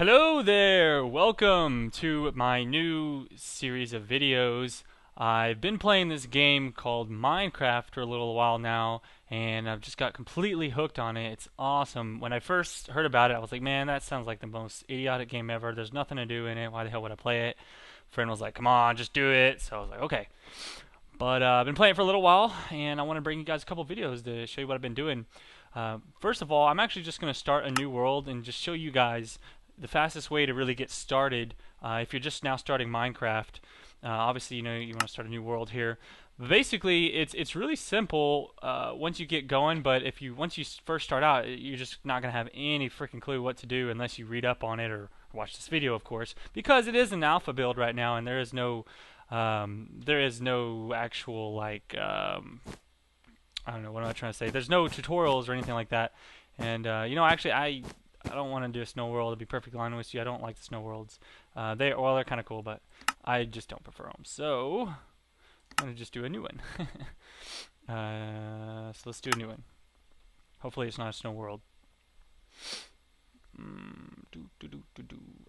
Hello there! Welcome to my new series of videos. I've been playing this game called Minecraft for a little while now, and I've just got completely hooked on it. It's awesome. When I first heard about it, I was like, man, that sounds like the most idiotic game ever. There's nothing to do in it. Why the hell would I play it? Friend was like, come on, just do it. So I was like, okay. But I've been playing it for a little while, and I want to bring you guys a couple videos to show you what I've been doing. First of all, I'm actually just going to start a new world and just show you guys the fastest way to really get started if you're just now starting Minecraft. Obviously, you know you want to start a new world here. But basically, it's really simple once you get going. But once you first start out, you're just not gonna have any freaking clue what to do unless you read up on it or watch this video, of course, because it is an alpha build right now, and there is no actual like I don't know, what am I trying to say? There's no tutorials or anything like that. And you know, actually, I don't want to do a snow world. To be perfectly honest with you, I don't like the snow worlds. They're kind of cool, but I just don't prefer them. So I'm gonna just do a new one. So let's do a new one. Hopefully, it's not a snow world.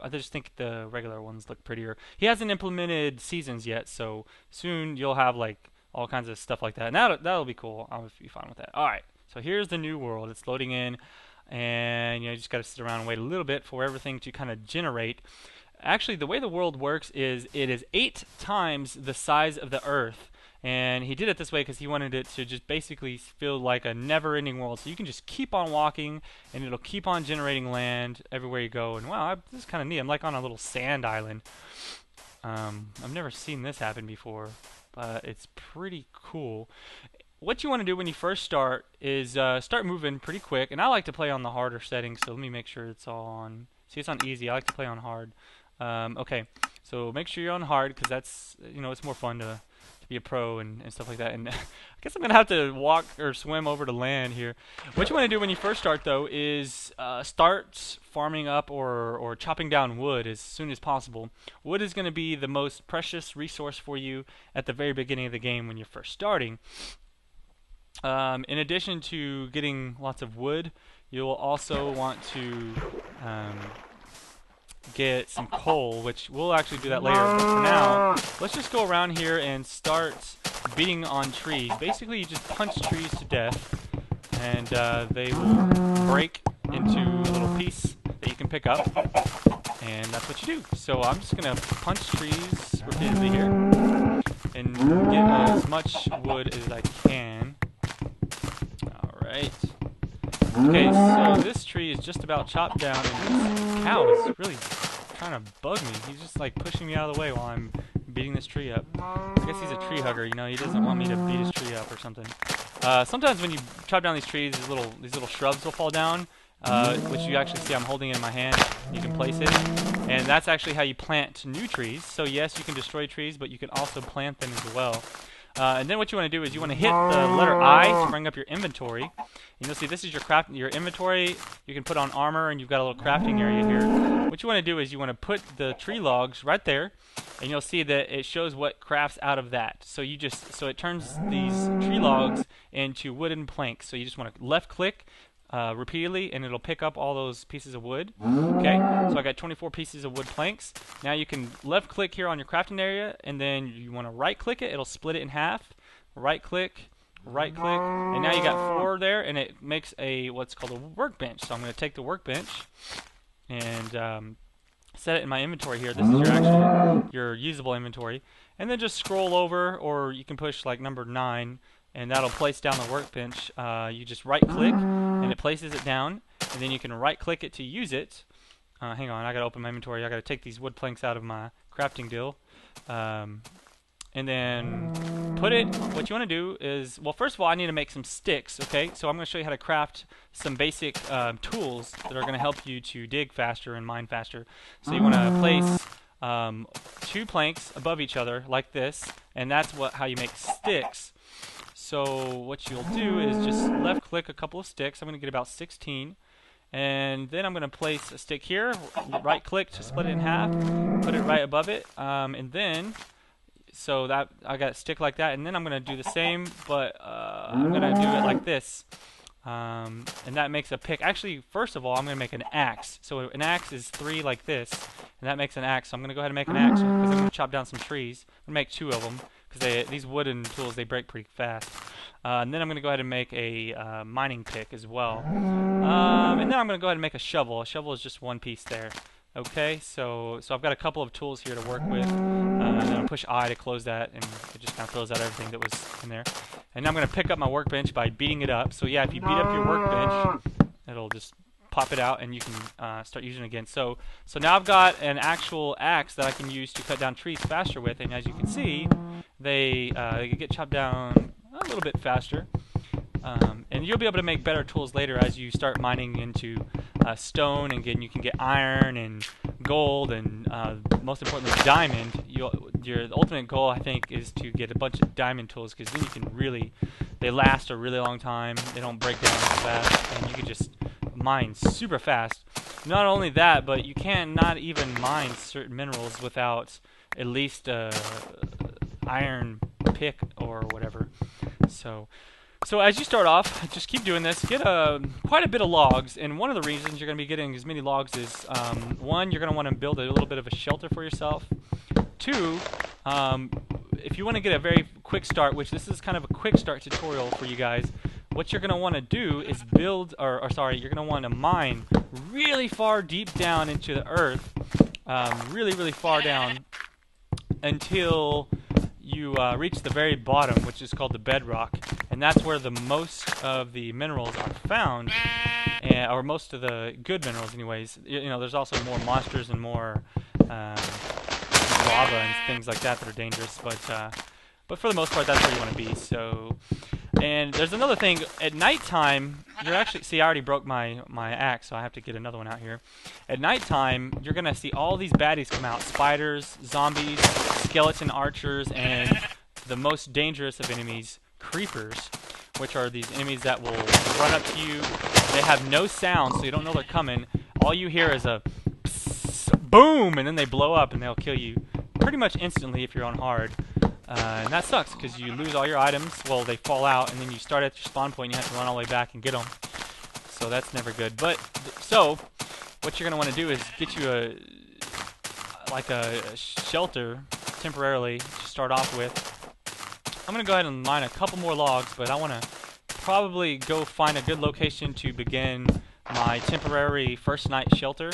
I just think the regular ones look prettier. He hasn't implemented seasons yet, so soon you'll have like all kinds of stuff like that, and that'll be cool. I'll be fine with that. All right, so here's the new world. It's loading in. And you just got to sit around and wait a little bit for everything to kind of generate. Actually, the way the world works is it is 8 times the size of the Earth, and he did it this way because he wanted it to just basically feel like a never-ending world. So you can just keep on walking, and it'll keep on generating land everywhere you go. And wow, this is kind of neat. I'm like on a little sand island. I've never seen this happen before, but it's pretty cool. What you want to do when you first start is start moving pretty quick, and I like to play on the harder settings, so let me make sure it's all on. See, it's on easy. I like to play on hard. Okay, so make sure you're on hard, because that's, you know, it's more fun to be a pro and stuff like that. And I guess I'm gonna have to walk or swim over to land here. What you want to do when you first start, though, is start farming up or chopping down wood as soon as possible. Wood is going to be the most precious resource for you at the very beginning of the game when you're first starting. In addition to getting lots of wood, you'll also want to get some coal, which we'll actually do that later. But for now, let's just go around here and start beating on trees. Basically, you just punch trees to death, and they will break into a little piece that you can pick up, and that's what you do. So I'm just going to punch trees repeatedly here and get as much wood as I can. Alright. Okay, so this tree is just about chopped down, and this cow is really trying to bug me. He's just like pushing me out of the way while I'm beating this tree up. I guess he's a tree hugger, you know, he doesn't want me to beat his tree up or something. Sometimes when you chop down these trees, these little shrubs will fall down, which you actually see I'm holding in my hand. You can place it, and that's actually how you plant new trees. So yes, you can destroy trees, but you can also plant them as well. And then what you want to do is you want to hit the letter I to bring up your inventory. And you'll see this is your inventory. You can put on armor, and you've got a little crafting area here. What you want to do is you want to put the tree logs right there, and you'll see that it shows what crafts out of that. So it turns these tree logs into wooden planks. So you just want to left click repeatedly, and it'll pick up all those pieces of wood. Okay, so I got 24 pieces of wood planks. Now you can left click here on your crafting area, and then you want to right click it. It'll split it in half. Right click, and now you got 4 there, and it makes what's called a workbench. So I'm going to take the workbench and set it in my inventory here. This is your usable inventory, and then just scroll over, or you can push like number 9. And that'll place down the workbench. You just right click and it places it down, and then you can right click it to use it. Hang on, I gotta open my inventory. I gotta take these wood planks out of my crafting deal, and then put it. What you want to do is, well, first of all, I need to make some sticks. Okay, so I'm gonna show you how to craft some basic tools that are gonna help you to dig faster and mine faster. So you want to place 2 planks above each other like this, and that's how you make sticks. So what you'll do is just left click a couple of sticks. I'm going to get about 16, and then I'm going to place a stick here, right click to split it in half, put it right above it, and then so that I got a stick like that, and then I'm going to do the same, but I'm going to do it like this. And that makes a pick. Actually, first of all, I'm going to make an axe. So an axe is 3 like this, and that makes an axe. So I'm going to go ahead and make an axe because I'm going to chop down some trees. I'm going to make 2 of them because these wooden tools, they break pretty fast. And then I'm going to go ahead and make a mining pick as well. And then I'm going to go ahead and make a shovel. A shovel is just 1 piece there. Okay, so I've got a couple of tools here to work with. And then I'll push I to close that, and it just kind of throws out everything that was in there. And now I'm going to pick up my workbench by beating it up. So yeah, if you beat up your workbench, it'll just pop it out, and you can start using it again. So now I've got an actual axe that I can use to cut down trees faster with, and as you can see, they get chopped down a little bit faster. And you'll be able to make better tools later as you start mining into stone, and again you can get iron and gold and most importantly diamond. The ultimate goal, I think, is to get a bunch of diamond tools, because then you can really, they last a really long time, they don't break down as fast, and you can just mine super fast. Not only that, but you cannot even mine certain minerals without at least iron pick or whatever. So as you start off, just keep doing this. Get quite a bit of logs, and one of the reasons you're going to be getting as many logs is, 1, you're going to want to build a little bit of a shelter for yourself. 2, if you want to get a very quick start, which this is kind of a quick start tutorial for you guys, what you're going to want to do is build, you're going to want to mine really far deep down into the earth, really, really far down, until you reach the very bottom, which is called the bedrock, and that's where the most of the minerals are found, or most of the good minerals anyways. You know, there's also more monsters and more lava and things like that are dangerous, but for the most part that's where you want to be. So, and there's another thing, at nighttime you're actually, see, I already broke my axe, so I have to get another one out here. At nighttime you're gonna see all these baddies come out: spiders, zombies, skeleton archers, and the most dangerous of enemies, creepers, which are these enemies that will run up to you. They have no sound, so you don't know they're coming. All you hear is a boom, and then they blow up, and they'll kill you pretty much instantly if you're on hard. And that sucks, because you lose all your items. Well, they fall out, and then you start at your spawn point, and you have to run all the way back and get them. So that's never good. But, so, what you're going to want to do is get you a shelter, temporarily, to start off with. I'm going to go ahead and mine a couple more logs, but I want to probably go find a good location to begin my temporary first night shelter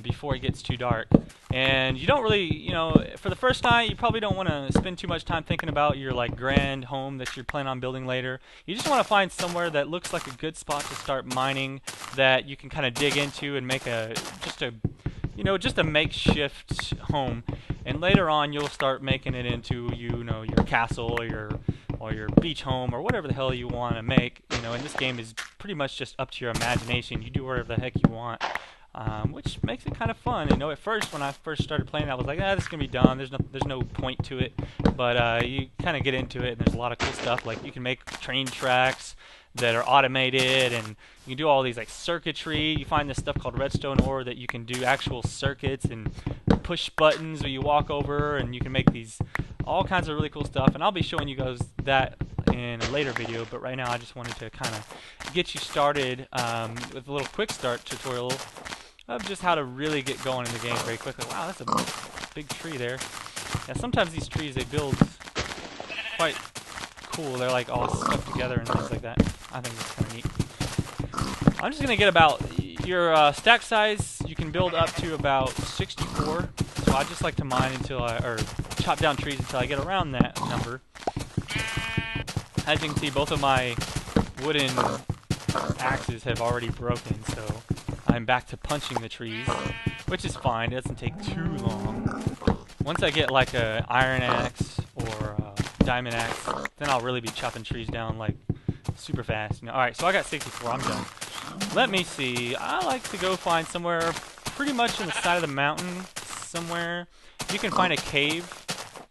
before it gets too dark. And you don't really, you know, for the first night, you probably don't want to spend too much time thinking about your grand home that you're planning on building later. You just want to find somewhere that looks like a good spot to start mining, that you can kind of dig into and make just a makeshift home. And later on, you'll start making it into, your castle or your beach home or whatever the hell you want to make. And this game is pretty much just up to your imagination. You do whatever the heck you want. Which makes it kind of fun. At first, when I first started playing, I was like, this is gonna be dumb. There's no point to it. But you kind of get into it, and there's a lot of cool stuff. Like, you can make train tracks that are automated, and you can do all these circuitry. You find this stuff called redstone ore that you can do actual circuits and push buttons where you walk over, and you can make all kinds of really cool stuff. And I'll be showing you guys that in a later video. But right now, I just wanted to kind of get you started with a little quick start tutorial of just how to really get going in the game very quickly. Wow, that's a big tree there. Yeah, sometimes these trees, they build quite cool. They're all stuck together and things like that. I think that's kind of neat. I'm just going to get about your stack size. You can build up to about 64. So I just like to mine or chop down trees until I get around that number. As you can see, both of my wooden axes have already broken, so I'm back to punching the trees, which is fine. It doesn't take too long. Once I get a iron axe or a diamond axe, then I'll really be chopping trees down super fast. Alright, so I got 64. I'm done. Let me see. I like to go find somewhere pretty much on the side of the mountain somewhere. You can find a cave.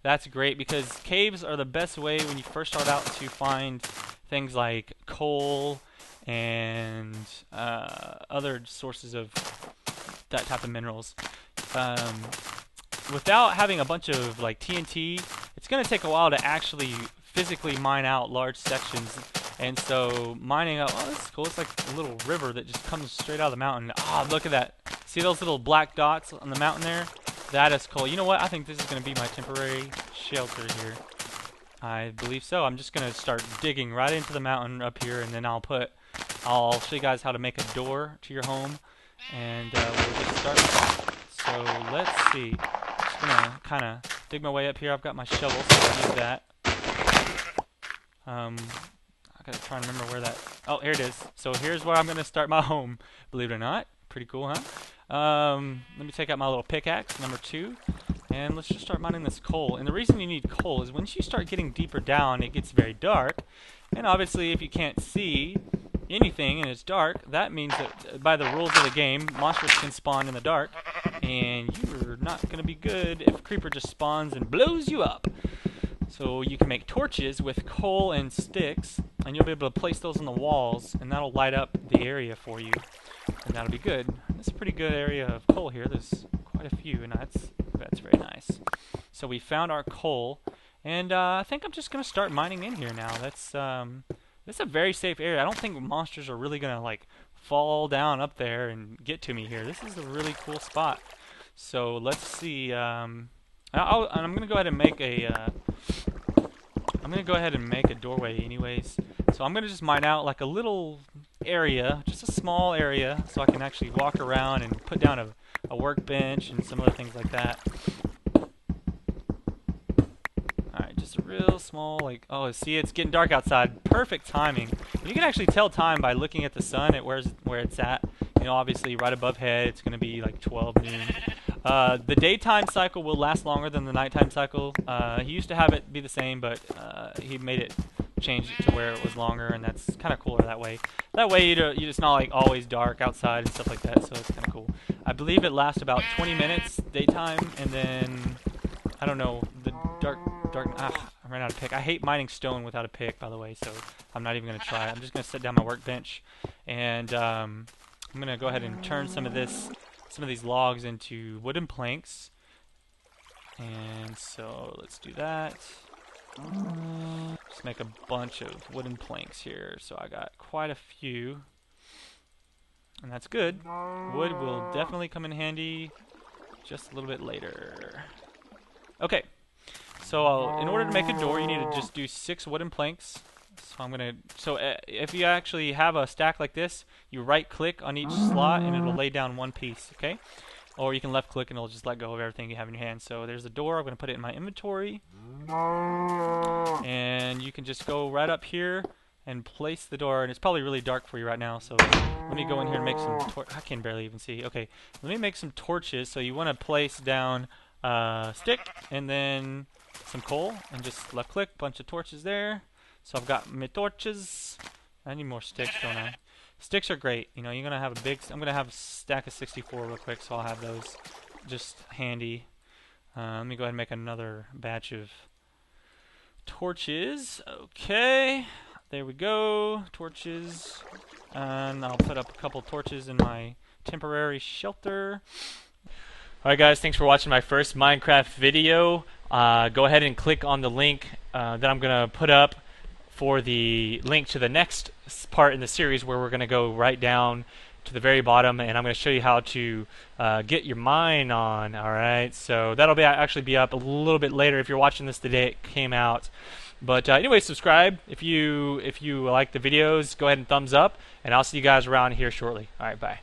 That's great, because caves are the best way when you first start out to find things like coal and other sources of that type of minerals. Without having a bunch of TNT, it's going to take a while to actually physically mine out large sections. And so mining up, oh, this is cool. It's like a little river that just comes straight out of the mountain. Ah, look at that. See those little black dots on the mountain there? That is cool. You know what? I think this is going to be my temporary shelter here. I believe so. I'm just going to start digging right into the mountain up here, and then I'll show you guys how to make a door to your home, and we'll just start with that. So let's see. Just going to kind of dig my way up here. I've got my shovel, so I'll use that. I gotta try and remember where that... Oh, here it is. So here's where I'm going to start my home, believe it or not. Pretty cool, huh? Let me take out my little pickaxe, number 2. And let's just start mining this coal. And the reason you need coal is once you start getting deeper down, it gets very dark. And obviously, if you can't see anything and it's dark, that means that by the rules of the game, monsters can spawn in the dark. And you're not going to be good if a creeper just spawns and blows you up. So you can make torches with coal and sticks, and you'll be able to place those on the walls, and that'll light up the area for you. And that'll be good. This is a pretty good area of coal here. There's quite a few, and that's very nice. So we found our coal, and I think I'm just gonna start mining in here now. This is a very safe area. I don't think monsters are really gonna like fall down up there and get to me here. This is a really cool spot. So let's see. I'm gonna go ahead and make a. I'm gonna go ahead and make a doorway, anyways. So I'm gonna just mine out like a little area, just a small area, so I can actually walk around and put down a workbench and some other things like that. Alright, just a real small, like, oh, see, it's getting dark outside. Perfect timing. And you can actually tell time by looking at the sun at where it's at. You know, obviously, right above head, it's going to be like 12 noon. The daytime cycle will last longer than the nighttime cycle. He used to have it be the same, but he made it change it to where it was longer, and that's kind of cooler that way. That way, it's not like always dark outside and stuff like that, so it's kind of cool. I believe it lasts about 20 minutes daytime, and then I don't know, the dark. I ran out of pick. I hate mining stone without a pick, by the way, so I'm not even going to try. I'm just going to set down my workbench, and I'm going to go ahead and turn some of these logs into wooden planks. And so let's do that. Just make a bunch of wooden planks here. So I got quite a few, and that's good. Wood will definitely come in handy just a little bit later. Okay. So in order to make a door, you need to just do 6 wooden planks. So if you actually have a stack like this, you right-click on each slot and it'll lay down one piece, okay? Or you can left-click and it'll just let go of everything you have in your hand. So there's the door. I'm going to put it in my inventory. And you can just go right up here and place the door. And it's probably really dark for you right now, so let me go in here and make some I can barely even see. Okay, let me make some torches. So you want to place down stick and then some coal and just left-click, bunch of torches there. So I've got my torches. I need more sticks, don't I? Sticks are great. You know, you're gonna have I'm gonna have a stack of 64 real quick, so I'll have those just handy. Let me go ahead and make another batch of torches. Okay, there we go. Torches, and I'll put up a couple torches in my temporary shelter. Alright guys, thanks for watching my first Minecraft video. Go ahead and click on the link that I'm going to put up for the link to the next part in the series, where we're going to go right down to the very bottom, and I'm going to show you how to get your mine on. Alright, so that'll actually be up a little bit later. If you're watching this the day it came out. But anyway, subscribe if you like the videos. Go ahead and thumbs up, and I'll see you guys around here shortly. Alright, bye.